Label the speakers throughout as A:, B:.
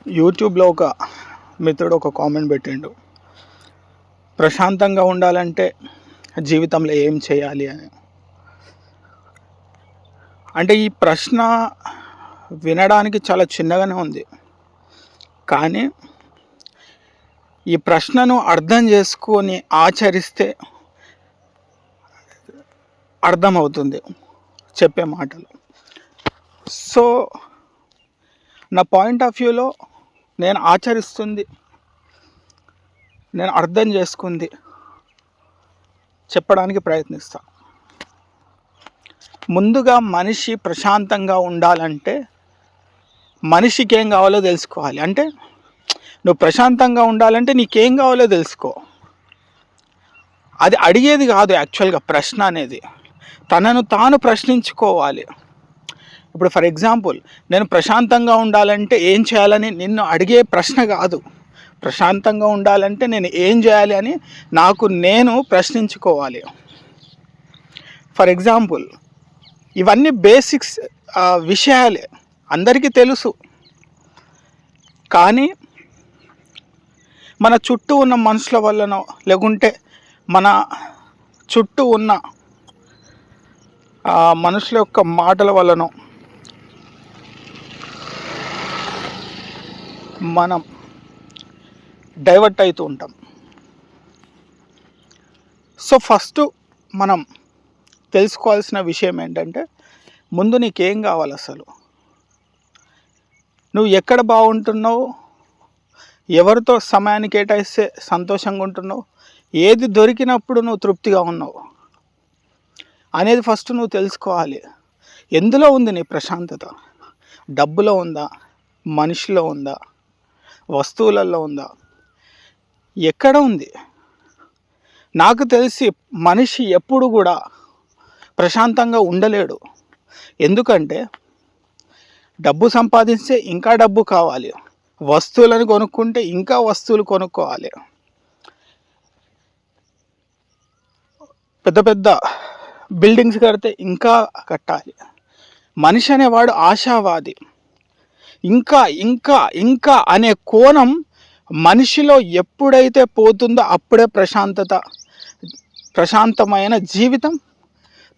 A: యూట్యూబ్లో ఒక మిత్రుడు ఒక కామెంట్ పెట్టిండు, ప్రశాంతంగా ఉండాలంటే జీవితంలో ఏం చేయాలి అని. అంటే ఈ ప్రశ్న వినడానికి చాలా చిన్నగానే ఉంది, కానీ ఈ ప్రశ్నను అర్థం చేసుకొని ఆచరిస్తే అర్థమవుతుంది చెప్పే మాటలు. సో నా పాయింట్ ఆఫ్ వ్యూలో నేను ఆచరిస్తుంది, నేను అర్థం చేసుకుంది చెప్పడానికి ప్రయత్నిస్తా. ముందుగా మనిషి ప్రశాంతంగా ఉండాలంటే మనిషికి ఏం కావాలో తెలుసుకోవాలి. అంటే నువ్వు ప్రశాంతంగా ఉండాలంటే నీకేం కావాలో తెలుసుకో. అది అడిగేది కాదు యాక్చువల్గా ప్రశ్న అనేది, తనను తాను ప్రశ్నించుకోవాలి. ఇప్పుడు ఫర్ ఎగ్జాంపుల్, నేను ప్రశాంతంగా ఉండాలంటే ఏం చేయాలని నిన్ను అడిగే ప్రశ్న కాదు. ప్రశాంతంగా ఉండాలంటే నేను ఏం చేయాలి అని నాకు నేను ప్రశ్నించుకోవాలి. ఫర్ ఎగ్జాంపుల్, ఇవన్నీ బేసిక్స్ విషయాలే, అందరికీ తెలుసు. కానీ మన చుట్టూ ఉన్న మనుషుల వల్లనో లేకుంటే మన చుట్టూ ఉన్న మనుషుల యొక్క మాటల వల్లనో మనం డైవర్ట్ అవుతూ ఉంటాం. సో ఫస్ట్ మనం తెలుసుకోవాల్సిన విషయం ఏంటంటే, ముందు నీకేం కావాలి, అసలు నువ్వు ఎక్కడ బాగుంటున్నావు, ఎవరితో సమయాన్ని కేటాయిస్తే సంతోషంగా ఉంటున్నావు, ఏది దొరికినప్పుడు నువ్వు తృప్తిగా ఉన్నావు అనేది ఫస్ట్ నువ్వు తెలుసుకోవాలి. ఎందులో ఉంది నీ ప్రశాంతత? డబ్బులో ఉందా, మనిషిలో ఉందా, వస్తువులలో ఉందా, ఎక్కడ ఉంది? నాకు తెలిసి మనిషి ఎప్పుడు కూడా ప్రశాంతంగా ఉండలేడు. ఎందుకంటే డబ్బు సంపాదిస్తే ఇంకా డబ్బు కావాలి, వస్తువులను కొనుక్కుంటే ఇంకా వస్తువులు కొనుక్కోవాలి, పెద్ద పెద్ద బిల్డింగ్స్ కడితే ఇంకా కట్టాలి. మనిషి అనేవాడు ఆశావాది. ఇంకా ఇంకా ఇంకా అనే కోణం మనిషిలో ఎప్పుడైతే పోతుందో అప్పుడే ప్రశాంతమైన జీవితం,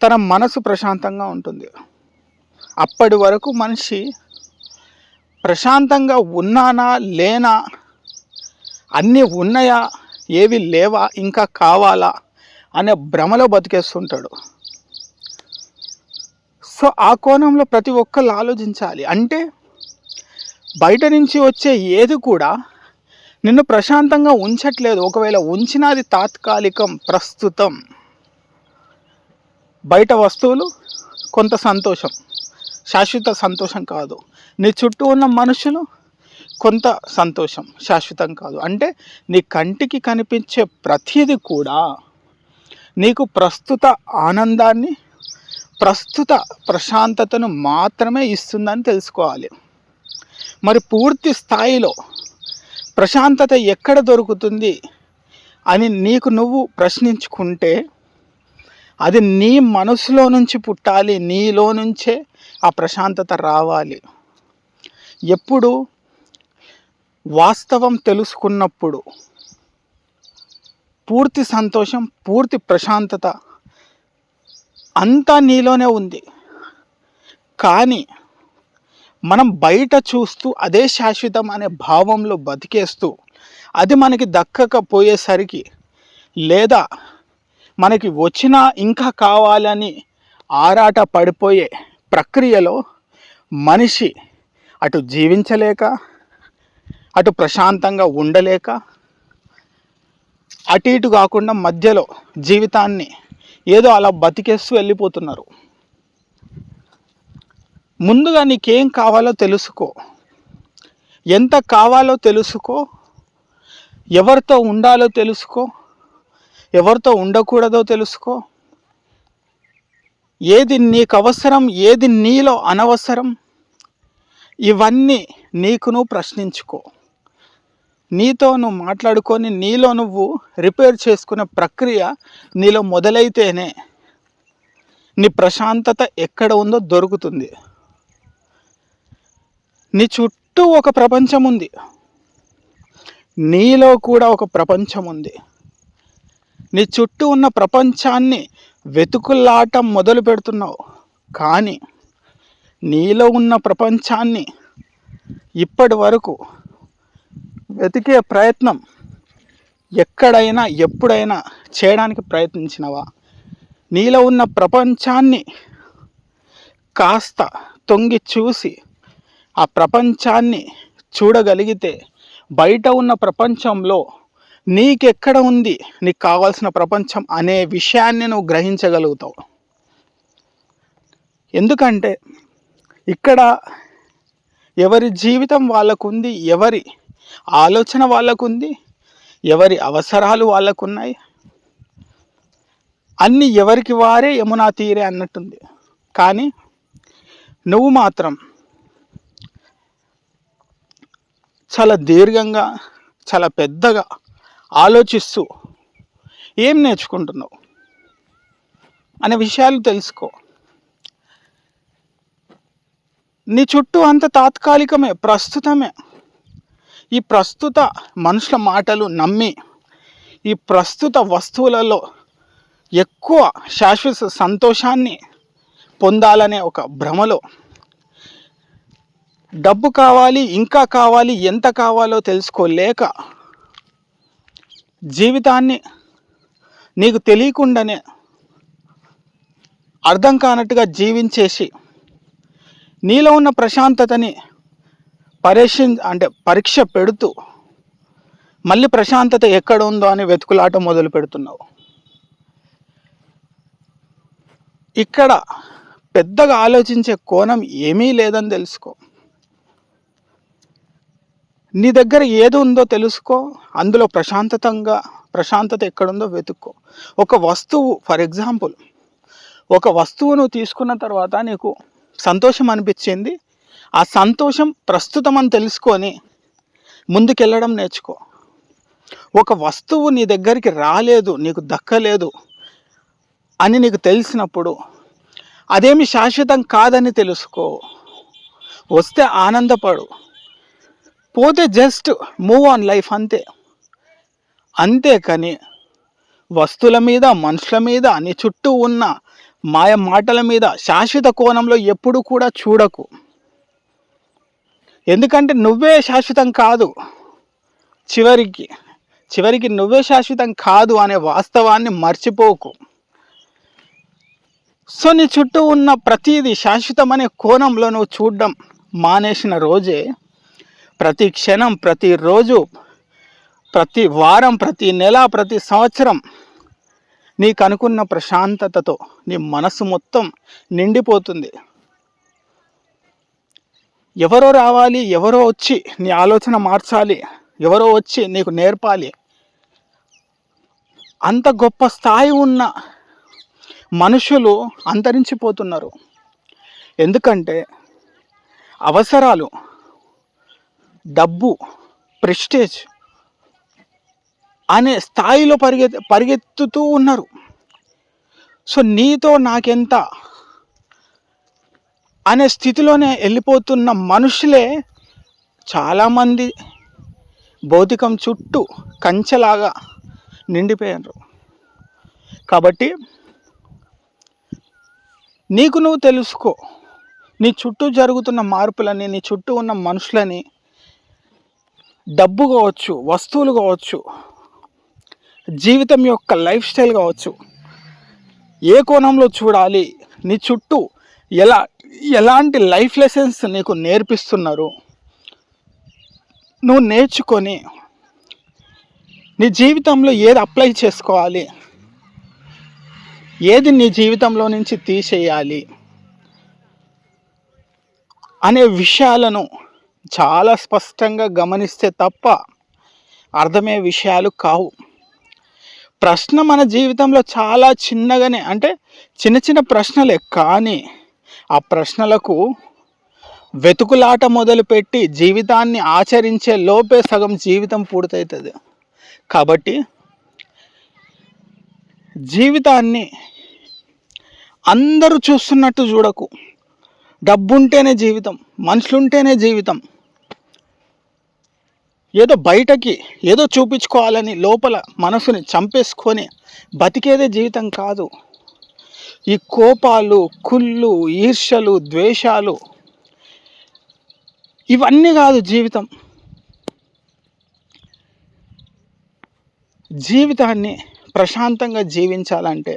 A: తన మనసు ప్రశాంతంగా ఉంటుంది. అప్పటి వరకు మనిషి ప్రశాంతంగా ఉన్నానా లేనా, అన్నీ ఉన్నాయా, ఏవి లేవా, ఇంకా కావాలా అనే భ్రమలో బతికేస్తుంటాడు. సో ఆ కోణంలో ప్రతి ఒక్కళ్ళు ఆలోచించాలి. అంటే బయట నుంచి వచ్చే ఏది కూడా నిన్ను ప్రశాంతంగా ఉంచట్లేదు. ఒకవేళ ఉంచినా అది తాత్కాలికం, ప్రస్తుతం. బయట వస్తువులు కొంత సంతోషం, శాశ్వత సంతోషం కాదు. నీ చుట్టూ ఉన్న మనుషులు కొంత సంతోషం, శాశ్వతం కాదు. అంటే నీ కంటికి కనిపించే ప్రతిదీ కూడా నీకు ప్రస్తుత ఆనందాన్ని, ప్రస్తుత ప్రశాంతతను మాత్రమే ఇస్తుందని తెలుసుకోవాలి. మరి పూర్తి స్థాయిలో ప్రశాంతత ఎక్కడ దొరుకుతుంది అని నీకు నువ్వు ప్రశ్నించుకుంటే, అది నీ మనసులో నుంచి పుట్టాలి, నీలో నుంచే ఆ ప్రశాంతత రావాలి. ఎప్పుడు వాస్తవం తెలుసుకున్నప్పుడు పూర్తి సంతోషం, పూర్తి ప్రశాంతత అంతా నీలోనే ఉంది. కానీ మనం బయట చూస్తూ అదే శాశ్వతం అనే భావంలో బతికేస్తూ, అది మనకి దక్కకపోయేసరికి, లేదా మనకి వచ్చినా ఇంకా కావాలని ఆరాట పడిపోయే ప్రక్రియలో మనిషి అటు జీవించలేక, అటు ప్రశాంతంగా ఉండలేక, అటు ఇటు కాకుండా మధ్యలో జీవితాన్ని ఏదో అలా బతికేస్తూ వెళ్ళిపోతున్నారు. ముందుగా నీకేం కావాలో తెలుసుకో, ఎంత కావాలో తెలుసుకో, ఎవరితో ఉండాలో తెలుసుకో, ఎవరితో ఉండకూడదో తెలుసుకో, ఏది నీకు అవసరం, ఏది నీలో అనవసరం, ఇవన్నీ నీకు నువ్వు ప్రశ్నించుకో. నీతో నువ్వు మాట్లాడుకొని నీలో నువ్వు రిపేర్ చేసుకునే ప్రక్రియ నీలో మొదలైతేనే నీ ప్రశాంతత ఎక్కడ ఉందో దొరుకుతుంది. నీ చుట్టూ ఒక ప్రపంచం ఉంది, నీలో కూడా ఒక ప్రపంచం ఉంది. నీ చుట్టూ ఉన్న ప్రపంచాన్ని వెతుకులాటం మొదలు పెడుతున్నావు, కానీ నీలో ఉన్న ప్రపంచాన్ని ఇప్పటి వరకు వెతికే ప్రయత్నం ఎక్కడైనా ఎప్పుడైనా చేయడానికి ప్రయత్నించినవా? నీలో ఉన్న ప్రపంచాన్ని కాస్త తొంగి చూసి ఆ ప్రపంచాన్ని చూడగలిగితే బయట ఉన్న ప్రపంచంలో నీకెక్కడ ఉంది నీకు కావాల్సిన ప్రపంచం అనే విషయాన్ని నువ్వు గ్రహించగలుగుతావు. ఎందుకంటే ఇక్కడ ఎవరి జీవితం వాళ్ళకుంది, ఎవరి ఆలోచన వాళ్ళకుంది, ఎవరి అవసరాలు వాళ్ళకున్నాయి, అన్నీ ఎవరికి వారే యమునా తీరే అన్నట్టుంది. కానీ నువ్వు మాత్రం చాలా దీర్ఘంగా, చాలా పెద్దగా ఆలోచిస్తూ ఏం నేర్చుకుంటున్నావు అనే విషయాలు తెలుసుకో. నీ చుట్టూ అంత తాత్కాలికమే, ప్రస్తుతమే. ఈ ప్రస్తుత మనుషుల మాటలు నమ్మి ఈ ప్రస్తుత వస్తువులలో ఎక్కువ శాశ్వత సంతోషాన్ని పొందాలనే ఒక భ్రమలో డబ్బు కావాలి, ఇంకా కావాలి, ఎంత కావాలో తెలుసుకోలేక జీవితాన్ని నీకు తెలియకుండానే అర్థం కానట్టుగా జీవించేసి నీలో ఉన్న ప్రశాంతతని పరీక్ష పెడుతూ మళ్ళీ ప్రశాంతత ఎక్కడ ఉందో అని వెతుకులాట మొదలు పెడుతున్నావు. ఇక్కడ పెద్దగా ఆలోచించే కోణం ఏమీ లేదని తెలుసుకో. నీ దగ్గర ఏది ఉందో తెలుసుకో, అందులో ప్రశాంతత ఎక్కడుందో వెతుక్కో. ఒక వస్తువు, ఫర్ ఎగ్జాంపుల్, ఒక వస్తువు నువ్వు తీసుకున్న తర్వాత నీకు సంతోషం అనిపించింది, ఆ సంతోషం ప్రస్తుతం అని తెలుసుకొని ముందుకెళ్ళడం నేర్చుకో. ఒక వస్తువు నీ దగ్గరికి రాలేదు, నీకు దక్కలేదు అని నీకు తెలిసినప్పుడు అదేమి శాశ్వతం కాదని తెలుసుకో. వస్తే ఆనందపడు, పోతే జస్ట్ మూవ్ ఆన్ లైఫ్ అంతే. కానీ వస్తువుల మీద, మనుషుల మీద, నీ చుట్టూ ఉన్న మాయ మాటల మీద శాశ్వత కోణంలో ఎప్పుడు కూడా చూడకు. ఎందుకంటే నువ్వే శాశ్వతం కాదు, చివరికి నువ్వే శాశ్వతం కాదు అనే వాస్తవాన్ని మర్చిపోకు. సో నీ చుట్టూ ఉన్న ప్రతిదీ శాశ్వతం అనే కోణంలో నువ్వు చూడడం మానేసిన రోజే ప్రతి క్షణం, ప్రతిరోజు, ప్రతి వారం, ప్రతి నెల, ప్రతి సంవత్సరం నీకు అనుకున్న ప్రశాంతతతో నీ మనసు మొత్తం నిండిపోతుంది. ఎవరో రావాలి, ఎవరో వచ్చి నీ ఆలోచన మార్చాలి, ఎవరో వచ్చి నీకు నేర్పాలి. అంత గొప్ప స్థాయి ఉన్న మనుషులు అంతరించిపోతున్నారు. ఎందుకంటే అవసరాలు, డబ్బు, ప్రెస్టేజ్ అనే స్థాయిలో పరిగెత్తుతూ ఉన్నారు. సో నీతో నాకెంత అనే స్థితిలోనే వెళ్ళిపోతున్న మనుషులే చాలామంది భౌతికం చుట్టూ కంచెలాగా నిండిపోయారు. కాబట్టి నీకు నువ్వు తెలుసుకో, నీ చుట్టూ జరుగుతున్న మార్పులని, నీ చుట్టూ ఉన్న మనుషులని, డబ్బు కావచ్చు, వస్తువులు కావచ్చు, జీవితం యొక్క లైఫ్ స్టైల్ కావచ్చు, ఏ కోణంలో చూడాలి, నీ చుట్టూ ఎలాంటి లైఫ్ లెసన్స్ నీకు నేర్పిస్తున్నారు, నువ్వు నేర్చుకొని నీ జీవితంలో ఏది అప్లై చేసుకోవాలి, ఏది నీ జీవితంలో నుంచి తీసేయాలి అనే విషయాలను చాలా స్పష్టంగా గమనిస్తే తప్ప అర్థమయ్యే విషయాలు కావు. ప్రశ్న మన జీవితంలో చాలా చిన్నగానే, అంటే చిన్న చిన్న ప్రశ్నలే, కానీ ఆ ప్రశ్నలకు వెతుకులాట మొదలుపెట్టి జీవితాన్ని ఆచరించే లోపే సగం జీవితం పూర్తవుతుంది. కాబట్టి జీవితాన్ని అందరూ చూస్తున్నట్టు చూడకు. డబ్బు ఉంటేనే జీవితం, మనుషులుంటేనే జీవితం, ఏదో బయటకి ఏదో చూపించుకోవాలని లోపల మనసుని చంపేసుకొని బతికేదే జీవితం కాదు. ఈ కోపాలు, కుళ్ళు, ఈర్ష్యలు, ద్వేషాలు ఇవన్నీ కాదు జీవితం. జీవితాన్ని ప్రశాంతంగా జీవించాలంటే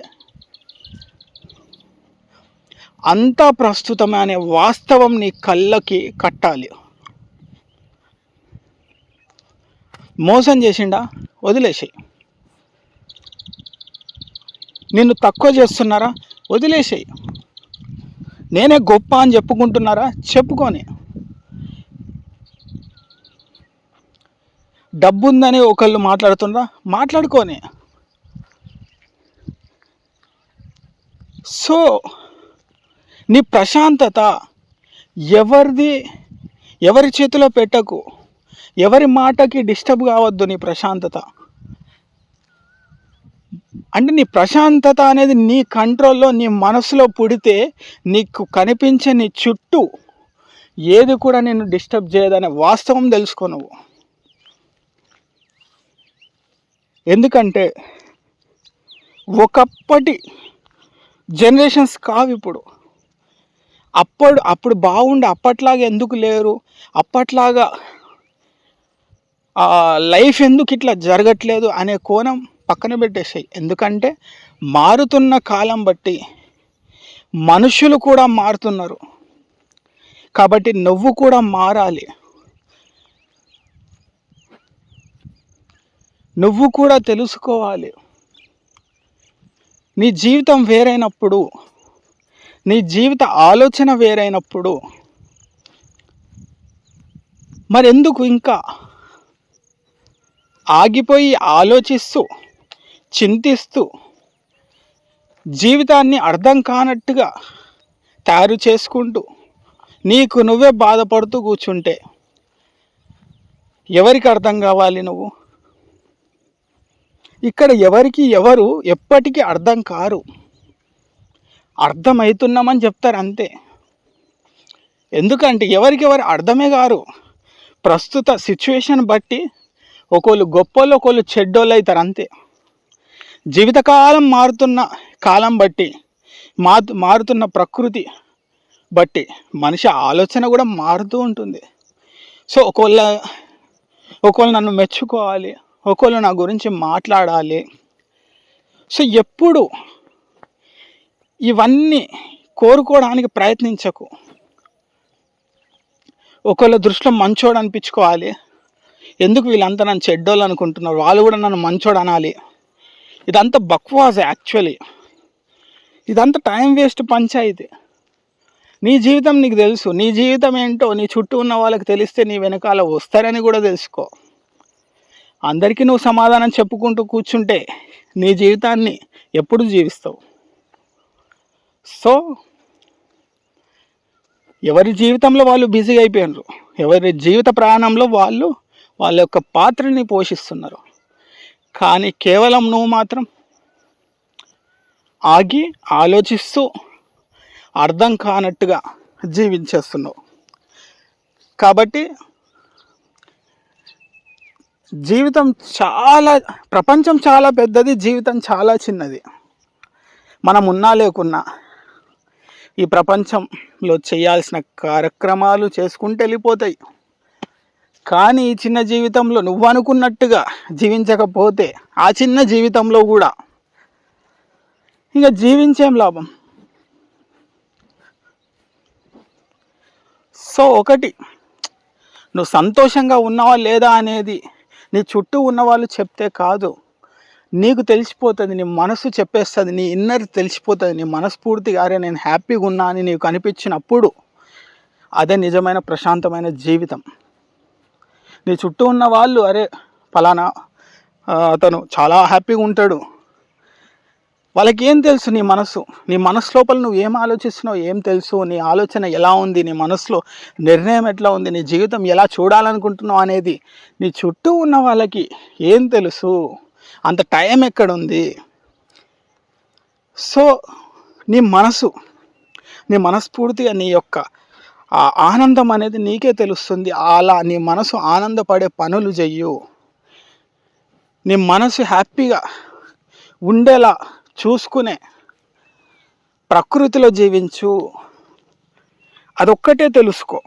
A: అంతా ప్రస్తుతమే అనే వాస్తవం నీ కళ్ళకి కట్టాలి. మోసం చేసిండా, వదిలేసేయి. నిన్ను తక్కువ చేస్తున్నారా, వదిలేసేయి. నేనే గొప్ప అని చెప్పుకుంటున్నారా, చెప్పుకొని. డబ్బు ఉందని ఒకళ్ళు మాట్లాడుతున్నారా, మాట్లాడుకొని. సో నీ ప్రశాంతత ఎవరి చేతిలో పెట్టకు, ఎవరి మాటకి డిస్టర్బ్ కావద్దు. నీ ప్రశాంతత అంటే నీ ప్రశాంతత అనేది నీ కంట్రోల్లో, నీ మనసులో పుడితే నీకు కనిపించే నీ చుట్టూ ఏది కూడా నిన్ను డిస్టర్బ్ చేయదనే వాస్తవం తెలుసుకో నువ్వు. ఎందుకంటే ఒకప్పటి జనరేషన్స్ కావు ఇప్పుడు. అప్పుడు బాగుండే, అప్పట్లాగా ఎందుకు లేరు, అప్పట్లాగా లైఫ్ ఎందుకు ఇట్లా జరగట్లేదు అనే కోణం పక్కన పెట్టేసాయి. ఎందుకంటే మారుతున్న కాలం బట్టి మనుషులు కూడా మారుతున్నారు. కాబట్టి నువ్వు కూడా మారాలి. నువ్వు కూడా తెలుసుకోవాలి. నీ జీవితం వేరైనప్పుడు, నీ జీవిత ఆలోచన వేరైనప్పుడు మరెందుకు ఇంకా ఆగిపోయి ఆలోచిస్తూ చింతిస్తూ జీవితాన్ని అర్థం కానట్టుగా తయారు చేసుకుంటూ నీకు నువ్వే బాధపడుతూ కూర్చుంటే ఎవరికి అర్థం కావాలి నువ్వు? ఇక్కడ ఎవరు ఎప్పటికీ అర్థం కారు. అర్థమవుతున్నామని చెప్తారు అంతే. ఎందుకంటే ఎవరు అర్థమే కారు. ప్రస్తుత సిచ్యువేషన్ బట్టి ఒకళ్ళు గొప్పోళ్ళు, ఒకళ్ళు చెడ్డోళ్ళు అవుతారు అంతే. జీవితకాలం మారుతున్న కాలం బట్టి, మారుతున్న ప్రకృతి బట్టి మనిషి ఆలోచన కూడా మారుతూ ఉంటుంది. సో ఒకళ్ళు నన్ను మెచ్చుకోవాలి, ఒకళ్ళు నా గురించి మాట్లాడాలి. సో ఎప్పుడు ఇవన్నీ కోరుకోవడానికి ప్రయత్నించకు. ఒకళ్ళ దృష్టిలో మంచోడు అనిపించుకోవాలి. ఎందుకు వీళ్ళంతా నన్ను చెడ్డోళ్ళు అనుకుంటున్నారు, వాళ్ళు కూడా నన్ను మంచోడు అనాలి. ఇదంతా బక్వాస్ యాక్చువల్లీ. ఇదంతా టైం వేస్ట్ పంచాయితీ. నీ జీవితం నీకు తెలుసు. నీ జీవితం ఏంటో నీ చుట్టూ ఉన్న వాళ్ళకి తెలిస్తే నీ వెనకాల వస్తారని కూడా తెలుసుకో. అందరికీ నువ్వు సమాధానం చెప్పుకుంటూ కూర్చుంటే నీ జీవితాన్ని ఎప్పుడు జీవిస్తావు? సో ఎవరి జీవితంలో వాళ్ళు బిజీ అయిపోయినారు. ఎవరి జీవిత ప్రయాణంలో వాళ్ళు వాళ్ళ యొక్క పాత్రని పోషిస్తున్నారు. కానీ కేవలం నువ్వు మాత్రం ఆగి ఆలోచిస్తూ అర్థం కానట్టుగా జీవించేస్తున్నావు. కాబట్టి ప్రపంచం చాలా పెద్దది, జీవితం చాలా చిన్నది. మనం ఉన్నా లేకున్నా ఈ ప్రపంచంలో చేయాల్సిన కార్యక్రమాలు చేసుకుంటూ వెళ్ళిపోతాయి. కానీ ఈ చిన్న జీవితంలో నువ్వు అనుకున్నట్టుగా జీవించకపోతే ఆ చిన్న జీవితంలో కూడా ఇంకా జీవించేం లాభం? సో ఒకటి, నువ్వు సంతోషంగా ఉన్నావా లేదా అనేది నీ చుట్టూ ఉన్నవాళ్ళు చెప్తే కాదు, నీకు తెలిసిపోతుంది. నీ మనసు చెప్పేస్తుంది, నీ ఇన్నర్ తెలిసిపోతుంది. నీ మనస్ఫూర్తిగా అరే నేను హ్యాపీగా ఉన్నా అని నీకు అనిపించినప్పుడు అదే నిజమైన ప్రశాంతమైన జీవితం. నీ చుట్టూ ఉన్న వాళ్ళు అరే ఫలానా అతను చాలా హ్యాపీగా ఉంటాడు, వాళ్ళకి ఏం తెలుసు? నీ మనసు లోపల నువ్వు ఏం ఆలోచిస్తున్నావు ఏం తెలుసు? నీ ఆలోచన ఎలా ఉంది, నీ మనసులో నిర్ణయం ఎట్లా ఉంది, నీ జీవితం ఎలా చూడాలనుకుంటున్నావు అనేది నీ చుట్టూ ఉన్న వాళ్ళకి ఏం తెలుసు? అంత టైం ఎక్కడుంది? సో నీ మనస్ఫూర్తిగా నీ యొక్క ఆ ఆనందం అనేది నీకే తెలుస్తుంది. అలా నీ మనసు ఆనందపడే పనులు చెయ్యు. నీ మనసు హ్యాపీగా ఉండేలా చూసుకునే ప్రకృతిలో జీవించు. అదొక్కటే తెలుసుకో.